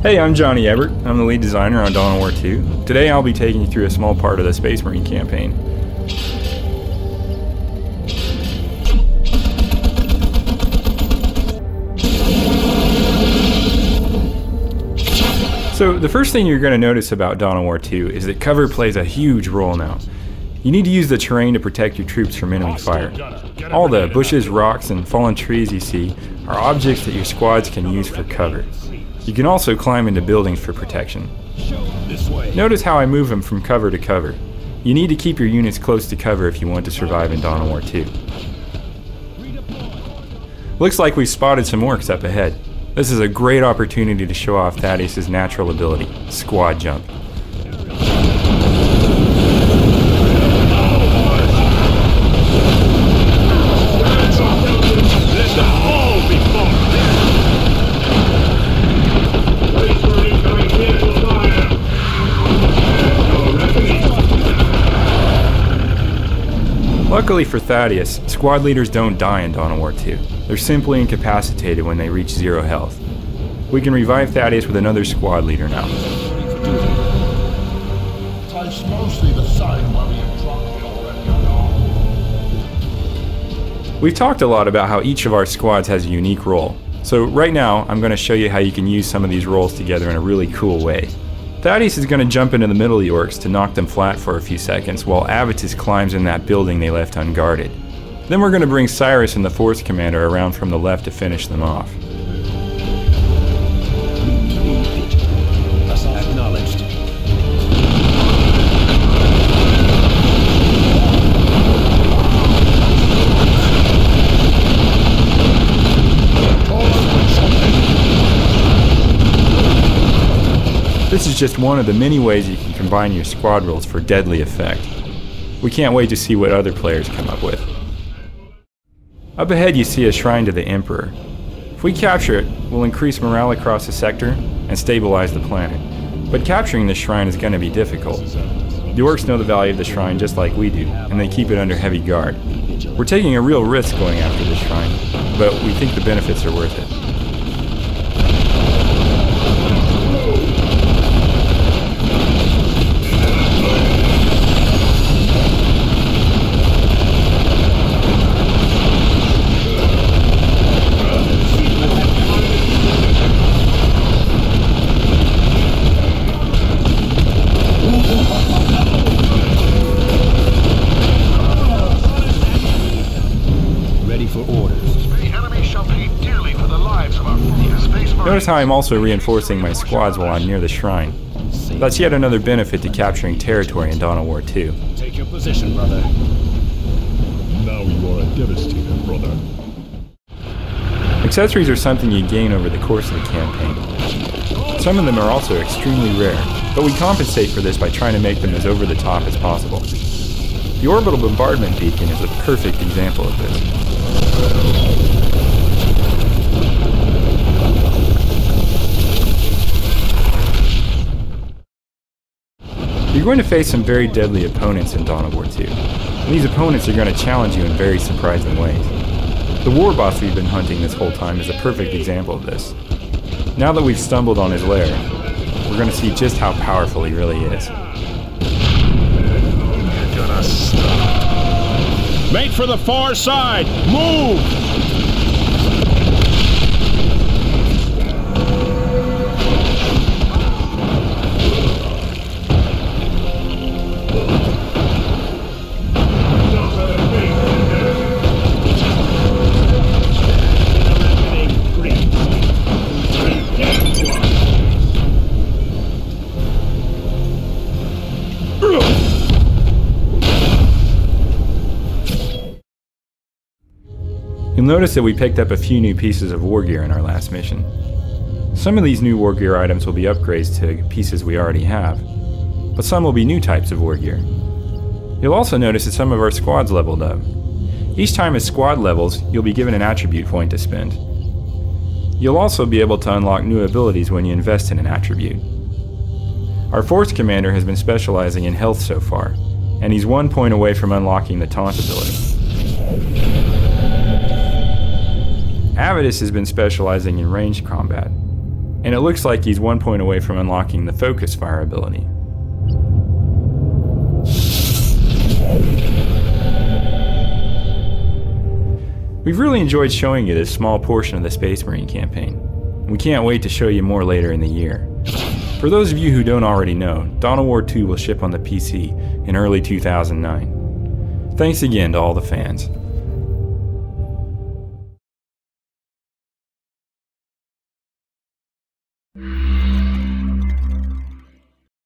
Hey, I'm Johnny Ebert. I'm the lead designer on Dawn of War 2. Today I'll be taking you through a small part of the Space Marine campaign. So the first thing you're going to notice about Dawn of War 2 is that cover plays a huge role now. You need to use the terrain to protect your troops from enemy fire. All the bushes, rocks, and fallen trees you see are objects that your squads can use for cover. You can also climb into buildings for protection. Notice how I move them from cover to cover. You need to keep your units close to cover if you want to survive in Dawn of War 2. Looks like we've spotted some orcs up ahead. This is a great opportunity to show off Thaddeus' natural ability, Squad Jump. Luckily for Thaddeus, squad leaders don't die in Dawn of War 2. They're simply incapacitated when they reach 0 health. We can revive Thaddeus with another squad leader now. We've talked a lot about how each of our squads has a unique role. So right now, I'm going to show you how you can use some of these roles together in a really cool way. Thaddeus is going to jump into the middle of the orcs to knock them flat for a few seconds while Avitus climbs in that building they left unguarded. Then we're going to bring Cyrus and the Force Commander around from the left to finish them off. Acknowledged. This is just one of the many ways you can combine your squad roles for deadly effect. We can't wait to see what other players come up with. Up ahead you see a shrine to the Emperor. If we capture it, we'll increase morale across the sector and stabilize the planet. But capturing this shrine is going to be difficult. The orcs know the value of the shrine just like we do, and they keep it under heavy guard. We're taking a real risk going after this shrine, but we think the benefits are worth it. Notice how I'm also reinforcing my squads while I'm near the shrine. That's yet another benefit to capturing territory in Dawn of War 2. Take your position, brother. Now you are a devastator, brother. Accessories are something you gain over the course of the campaign. Some of them are also extremely rare, but we compensate for this by trying to make them as over the top as possible. The orbital bombardment beacon is a perfect example of this. You're going to face some very deadly opponents in Dawn of War 2. These opponents are going to challenge you in very surprising ways. The war boss we've been hunting this whole time is a perfect example of this. Now that we've stumbled on his lair, we're going to see just how powerful he really is. You're gonna stop. Make for the far side! Move! You'll notice that we picked up a few new pieces of war gear in our last mission. Some of these new war gear items will be upgrades to pieces we already have, but some will be new types of war gear. You'll also notice that some of our squads leveled up. Each time a squad levels, you'll be given an attribute point to spend. You'll also be able to unlock new abilities when you invest in an attribute. Our Force Commander has been specializing in health so far, and he's 1 point away from unlocking the taunt ability. Avitus has been specializing in ranged combat, and it looks like he's 1 point away from unlocking the focus fire ability. We've really enjoyed showing you this small portion of the Space Marine campaign. We can't wait to show you more later in the year. For those of you who don't already know, Dawn of War 2 will ship on the PC in early 2009. Thanks again to all the fans.